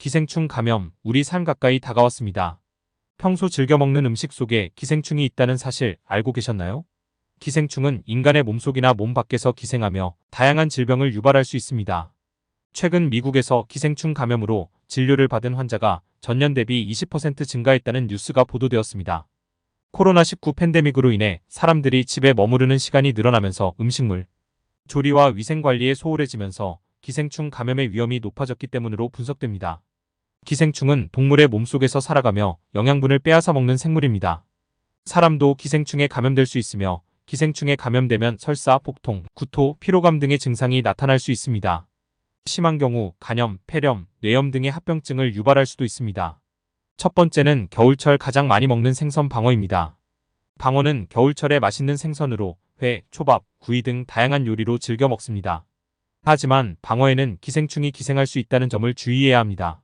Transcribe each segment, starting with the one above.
기생충 감염, 우리 삶 가까이 다가왔습니다. 평소 즐겨 먹는 음식 속에 기생충이 있다는 사실 알고 계셨나요? 기생충은 인간의 몸속이나 몸 밖에서 기생하며 다양한 질병을 유발할 수 있습니다. 최근 미국에서 기생충 감염으로 진료를 받은 환자가 전년 대비 20% 증가했다는 뉴스가 보도되었습니다. 코로나19 팬데믹으로 인해 사람들이 집에 머무르는 시간이 늘어나면서 음식물, 조리와 위생 관리에 소홀해지면서 기생충 감염의 위험이 높아졌기 때문으로 분석됩니다. 기생충은 동물의 몸속에서 살아가며 영양분을 빼앗아 먹는 생물입니다. 사람도 기생충에 감염될 수 있으며 기생충에 감염되면 설사, 복통, 구토, 피로감 등의 증상이 나타날 수 있습니다. 심한 경우 간염, 폐렴, 뇌염 등의 합병증을 유발할 수도 있습니다. 첫 번째는 겨울철 가장 많이 먹는 생선 방어입니다. 방어는 겨울철에 맛있는 생선으로 회, 초밥, 구이 등 다양한 요리로 즐겨 먹습니다. 하지만 방어에는 기생충이 기생할 수 있다는 점을 주의해야 합니다.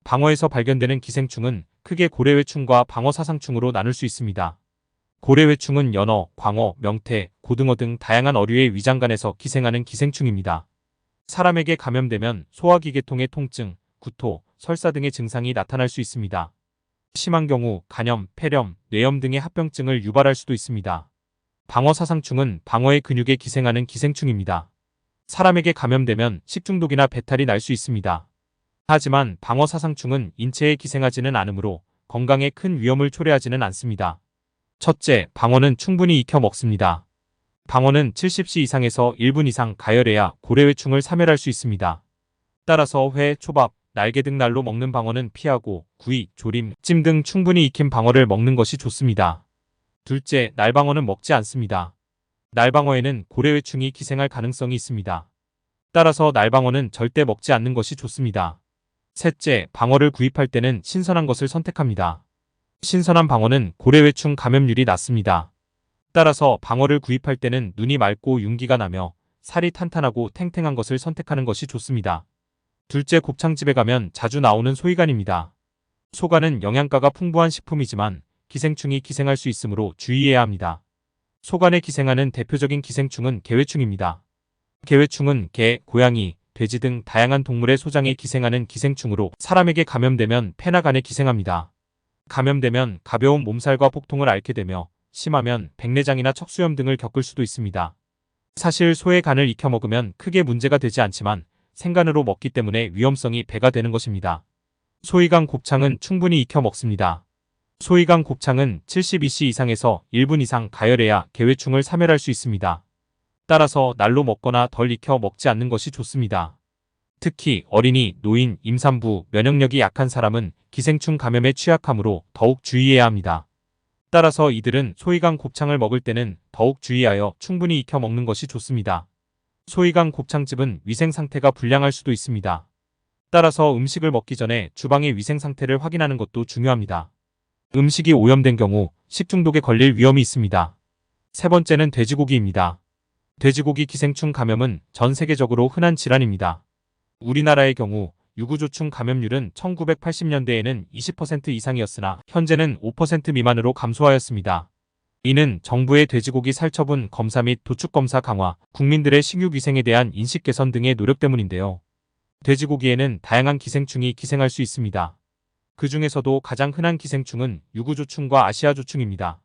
방어에서 발견되는 기생충은 크게 고래회충과 방어사상충으로 나눌 수 있습니다. 고래회충은 연어, 광어, 명태, 고등어 등 다양한 어류의 위장관에서 기생하는 기생충입니다. 사람에게 감염되면 소화기계통의 통증, 구토, 설사 등의 증상이 나타날 수 있습니다. 심한 경우 간염, 폐렴, 뇌염 등의 합병증을 유발할 수도 있습니다. 방어사상충은 방어의 근육에 기생하는 기생충입니다. 사람에게 감염되면 식중독이나 배탈이 날 수 있습니다. 하지만 방어사상충은 인체에 기생하지는 않으므로 건강에 큰 위험을 초래하지는 않습니다. 첫째, 방어는 충분히 익혀 먹습니다. 방어는 70시 이상에서 1분 이상 가열해야 고래회충을 사멸할 수 있습니다. 따라서 회, 초밥, 날개 등 날로 먹는 방어는 피하고 구이, 조림, 찜 등 충분히 익힌 방어를 먹는 것이 좋습니다. 둘째, 날방어는 먹지 않습니다. 날방어에는 고래회충이 기생할 가능성이 있습니다. 따라서 날방어는 절대 먹지 않는 것이 좋습니다. 셋째, 방어를 구입할 때는 신선한 것을 선택합니다. 신선한 방어는 고래회충 감염률이 낮습니다. 따라서 방어를 구입할 때는 눈이 맑고 윤기가 나며 살이 탄탄하고 탱탱한 것을 선택하는 것이 좋습니다. 둘째, 곱창집에 가면 자주 나오는 소이간입니다. 소간은 영양가가 풍부한 식품이지만 기생충이 기생할 수 있으므로 주의해야 합니다. 소간에 기생하는 대표적인 기생충은 개회충입니다. 개회충은 개, 고양이, 돼지 등 다양한 동물의 소장에 기생하는 기생충으로 사람에게 감염되면 폐나 간에 기생합니다. 감염되면 가벼운 몸살과 복통을 앓게 되며 심하면 백내장이나 척수염 등을 겪을 수도 있습니다. 사실 소의 간을 익혀 먹으면 크게 문제가 되지 않지만 생간으로 먹기 때문에 위험성이 배가 되는 것입니다. 소이간 곱창은 충분히 익혀 먹습니다. 소이간 곱창은 72시 이상에서 1분 이상 가열해야 개회충을 사멸할 수 있습니다. 따라서 날로 먹거나 덜 익혀 먹지 않는 것이 좋습니다. 특히 어린이, 노인, 임산부, 면역력이 약한 사람은 기생충 감염에 취약하므로 더욱 주의해야 합니다. 따라서 이들은 소이간 곱창을 먹을 때는 더욱 주의하여 충분히 익혀 먹는 것이 좋습니다. 소이간 곱창집은 위생 상태가 불량할 수도 있습니다. 따라서 음식을 먹기 전에 주방의 위생 상태를 확인하는 것도 중요합니다. 음식이 오염된 경우 식중독에 걸릴 위험이 있습니다. 세 번째는 돼지고기입니다. 돼지고기 기생충 감염은 전 세계적으로 흔한 질환입니다. 우리나라의 경우 유구조충 감염률은 1980년대에는 20% 이상이었으나 현재는 5% 미만으로 감소하였습니다. 이는 정부의 돼지고기 살처분 검사 및 도축검사 강화, 국민들의 식육위생에 대한 인식 개선 등의 노력 때문인데요. 돼지고기에는 다양한 기생충이 기생할 수 있습니다. 그 중에서도 가장 흔한 기생충은 유구조충과 아시아조충입니다.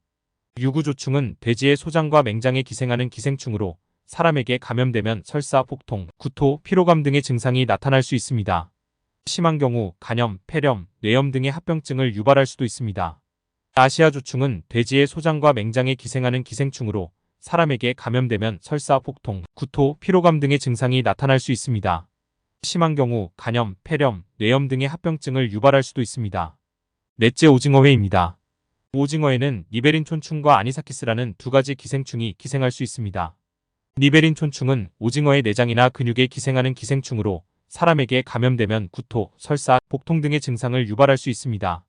유구조충은 돼지의 소장과 맹장에 기생하는 기생충으로 사람에게 감염되면 설사, 복통, 구토, 피로감 등의 증상이 나타날 수 있습니다. 심한 경우 간염, 폐렴, 뇌염 등의 합병증을 유발할 수도 있습니다. 아시아조충은 돼지의 소장과 맹장에 기생하는 기생충으로 사람에게 감염되면 설사, 복통, 구토, 피로감 등의 증상이 나타날 수 있습니다. 심한 경우 간염, 폐렴, 뇌염 등의 합병증을 유발할 수도 있습니다. 넷째, 오징어회입니다. 오징어에는 니베린촌충과 아니사키스라는 두 가지 기생충이 기생할 수 있습니다. 니베린촌충은 오징어의 내장이나 근육에 기생하는 기생충으로 사람에게 감염되면 구토, 설사, 복통 등의 증상을 유발할 수 있습니다.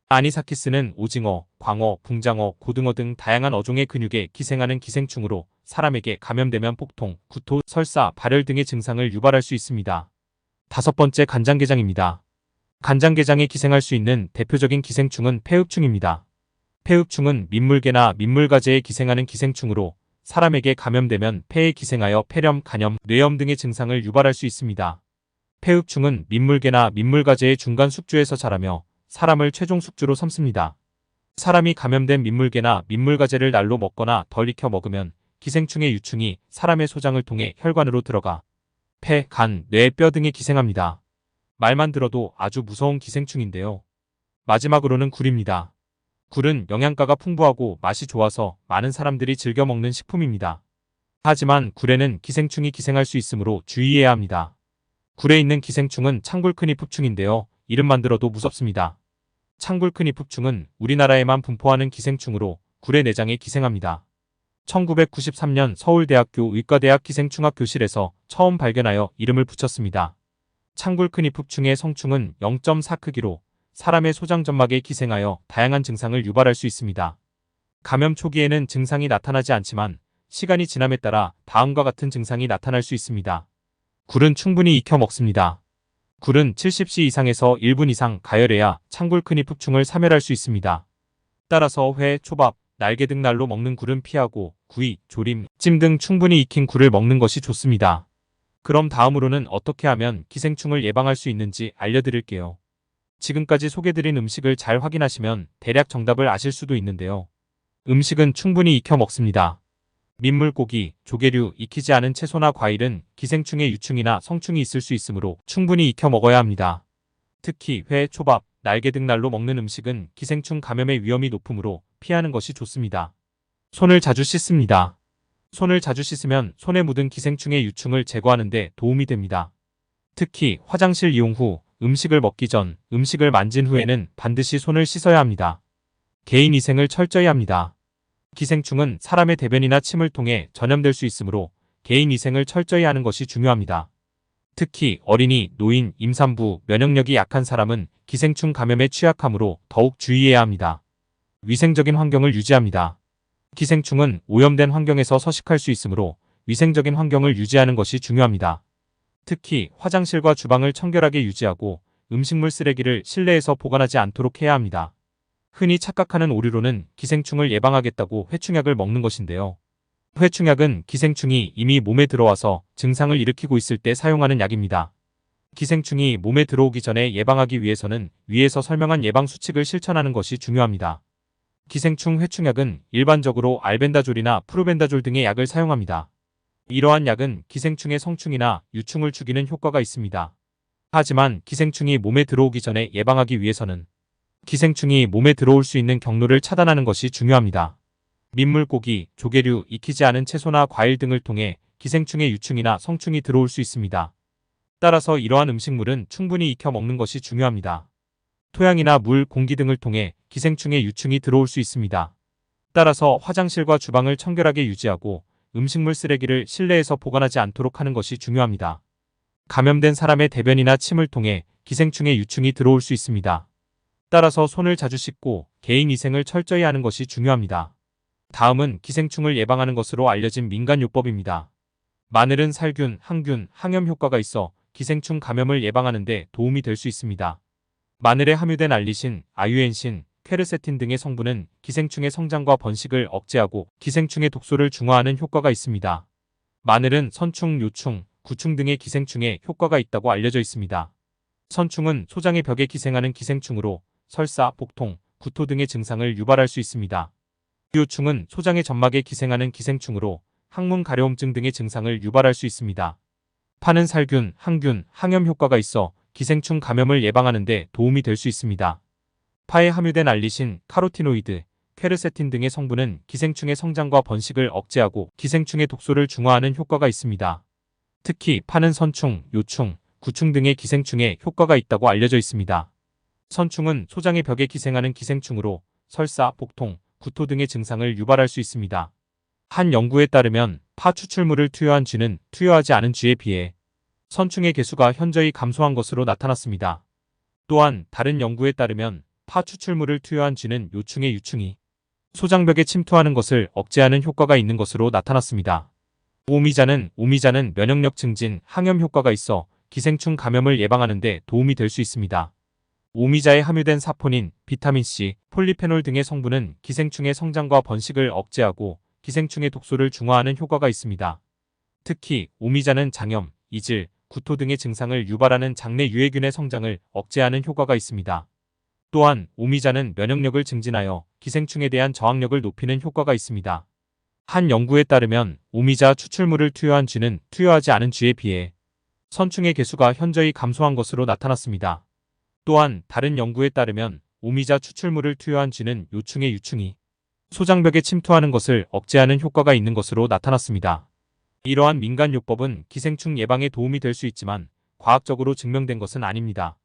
아니사키스는 오징어, 광어, 붕장어, 고등어 등 다양한 어종의 근육에 기생하는 기생충으로 사람에게 감염되면 복통, 구토, 설사, 발열 등의 증상을 유발할 수 있습니다. 다섯 번째, 간장게장입니다. 간장게장에 기생할 수 있는 대표적인 기생충은 폐흡충입니다. 폐흡충은 민물개나 민물가재에 기생하는 기생충으로 사람에게 감염되면 폐에 기생하여 폐렴, 간염, 뇌염 등의 증상을 유발할 수 있습니다. 폐흡충은 민물개나 민물가재의 중간 숙주에서 자라며 사람을 최종 숙주로 삼습니다. 사람이 감염된 민물개나 민물가재를 날로 먹거나 덜 익혀 먹으면 기생충의 유충이 사람의 소장을 통해 혈관으로 들어가 폐, 간, 뇌, 뼈 등에 기생합니다. 말만 들어도 아주 무서운 기생충인데요. 마지막으로는 굴입니다. 굴은 영양가가 풍부하고 맛이 좋아서 많은 사람들이 즐겨 먹는 식품입니다. 하지만 굴에는 기생충이 기생할 수 있으므로 주의해야 합니다. 굴에 있는 기생충은 창굴크니프충인데요. 이름만 들어도 무섭습니다. 창굴크니프충은 우리나라에만 분포하는 기생충으로 굴의 내장에 기생합니다. 1993년 서울대학교 의과대학 기생충학교실에서 처음 발견하여 이름을 붙였습니다. 창굴크니프충의 성충은 0.4 크기로 사람의 소장점막에 기생하여 다양한 증상을 유발할 수 있습니다. 감염 초기에는 증상이 나타나지 않지만 시간이 지남에 따라 다음과 같은 증상이 나타날 수 있습니다. 굴은 충분히 익혀 먹습니다. 굴은 70시 이상에서 1분 이상 가열해야 창굴크니프충을 사멸할 수 있습니다. 따라서 회, 초밥, 날개 등 날로 먹는 굴은 피하고 구이, 조림, 찜 등 충분히 익힌 굴을 먹는 것이 좋습니다. 그럼 다음으로는 어떻게 하면 기생충을 예방할 수 있는지 알려드릴게요. 지금까지 소개드린 음식을 잘 확인하시면 대략 정답을 아실 수도 있는데요. 음식은 충분히 익혀 먹습니다. 민물고기, 조개류, 익히지 않은 채소나 과일은 기생충의 유충이나 성충이 있을 수 있으므로 충분히 익혀 먹어야 합니다. 특히 회, 초밥, 날개 등 날로 먹는 음식은 기생충 감염의 위험이 높으므로 피하는 것이 좋습니다. 손을 자주 씻습니다. 손을 자주 씻으면 손에 묻은 기생충의 유충을 제거하는 데 도움이 됩니다. 특히 화장실 이용 후, 음식을 먹기 전, 음식을 만진 후에는 반드시 손을 씻어야 합니다. 개인 위생을 철저히 합니다. 기생충은 사람의 대변이나 침을 통해 전염될 수 있으므로 개인 위생을 철저히 하는 것이 중요합니다. 특히 어린이, 노인, 임산부, 면역력이 약한 사람은 기생충 감염에 취약하므로 더욱 주의해야 합니다. 위생적인 환경을 유지합니다. 기생충은 오염된 환경에서 서식할 수 있으므로 위생적인 환경을 유지하는 것이 중요합니다. 특히 화장실과 주방을 청결하게 유지하고 음식물 쓰레기를 실내에서 보관하지 않도록 해야 합니다. 흔히 착각하는 오류로는 기생충을 예방하겠다고 회충약을 먹는 것인데요. 회충약은 기생충이 이미 몸에 들어와서 증상을 일으키고 있을 때 사용하는 약입니다. 기생충이 몸에 들어오기 전에 예방하기 위해서는 위에서 설명한 예방 수칙을 실천하는 것이 중요합니다. 기생충 회충약은 일반적으로 알벤다졸이나 프루벤다졸 등의 약을 사용합니다. 이러한 약은 기생충의 성충이나 유충을 죽이는 효과가 있습니다. 하지만 기생충이 몸에 들어오기 전에 예방하기 위해서는 기생충이 몸에 들어올 수 있는 경로를 차단하는 것이 중요합니다. 민물고기, 조개류, 익히지 않은 채소나 과일 등을 통해 기생충의 유충이나 성충이 들어올 수 있습니다. 따라서 이러한 음식물은 충분히 익혀 먹는 것이 중요합니다. 토양이나 물, 공기 등을 통해 기생충의 유충이 들어올 수 있습니다. 따라서 화장실과 주방을 청결하게 유지하고 음식물 쓰레기를 실내에서 보관하지 않도록 하는 것이 중요합니다. 감염된 사람의 대변이나 침을 통해 기생충의 유충이 들어올 수 있습니다. 따라서 손을 자주 씻고 개인 위생을 철저히 하는 것이 중요합니다. 다음은 기생충을 예방하는 것으로 알려진 민간요법입니다. 마늘은 살균, 항균, 항염 효과가 있어 기생충 감염을 예방하는 데 도움이 될 수 있습니다. 마늘에 함유된 알리신, 아유엔신, 퀘르세틴 등의 성분은 기생충의 성장과 번식을 억제하고 기생충의 독소를 중화하는 효과가 있습니다. 마늘은 선충, 요충, 구충 등의 기생충에 효과가 있다고 알려져 있습니다. 선충은 소장의 벽에 기생하는 기생충으로 설사, 복통, 구토 등의 증상을 유발할 수 있습니다. 요충은 소장의 점막에 기생하는 기생충으로 항문 가려움증 등의 증상을 유발할 수 있습니다. 파는 살균, 항균, 항염 효과가 있어 기생충 감염을 예방하는 데 도움이 될 수 있습니다. 파에 함유된 알리신, 카로티노이드, 퀘르세틴 등의 성분은 기생충의 성장과 번식을 억제하고 기생충의 독소를 중화하는 효과가 있습니다. 특히 파는 선충, 요충, 구충 등의 기생충에 효과가 있다고 알려져 있습니다. 선충은 소장의 벽에 기생하는 기생충으로 설사, 복통, 구토 등의 증상을 유발할 수 있습니다. 한 연구에 따르면 파 추출물을 투여한 쥐는 투여하지 않은 쥐에 비해 선충의 개수가 현저히 감소한 것으로 나타났습니다. 또한 다른 연구에 따르면 파 추출물을 투여한 쥐는 요충의 유충이 소장벽에 침투하는 것을 억제하는 효과가 있는 것으로 나타났습니다. 오미자는 면역력 증진, 항염 효과가 있어 기생충 감염을 예방하는 데 도움이 될 수 있습니다. 오미자에 함유된 사포닌, 비타민C, 폴리페놀 등의 성분은 기생충의 성장과 번식을 억제하고 기생충의 독소를 중화하는 효과가 있습니다. 특히 오미자는 장염, 이질, 구토 등의 증상을 유발하는 장내 유해균의 성장을 억제하는 효과가 있습니다. 또한 오미자는 면역력을 증진하여 기생충에 대한 저항력을 높이는 효과가 있습니다. 한 연구에 따르면 오미자 추출물을 투여한 쥐는 투여하지 않은 쥐에 비해 선충의 개수가 현저히 감소한 것으로 나타났습니다. 또한 다른 연구에 따르면 오미자 추출물을 투여한 쥐는 요충의 유충이 소장벽에 침투하는 것을 억제하는 효과가 있는 것으로 나타났습니다. 이러한 민간요법은 기생충 예방에 도움이 될 수 있지만 과학적으로 증명된 것은 아닙니다.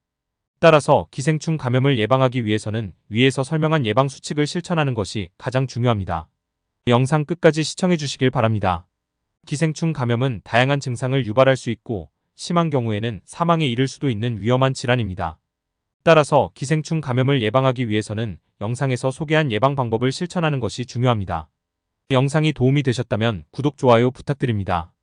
따라서 기생충 감염을 예방하기 위해서는 위에서 설명한 예방 수칙을 실천하는 것이 가장 중요합니다. 영상 끝까지 시청해 주시길 바랍니다. 기생충 감염은 다양한 증상을 유발할 수 있고 심한 경우에는 사망에 이를 수도 있는 위험한 질환입니다. 따라서 기생충 감염을 예방하기 위해서는 영상에서 소개한 예방 방법을 실천하는 것이 중요합니다. 영상이 도움이 되셨다면 구독, 좋아요 부탁드립니다.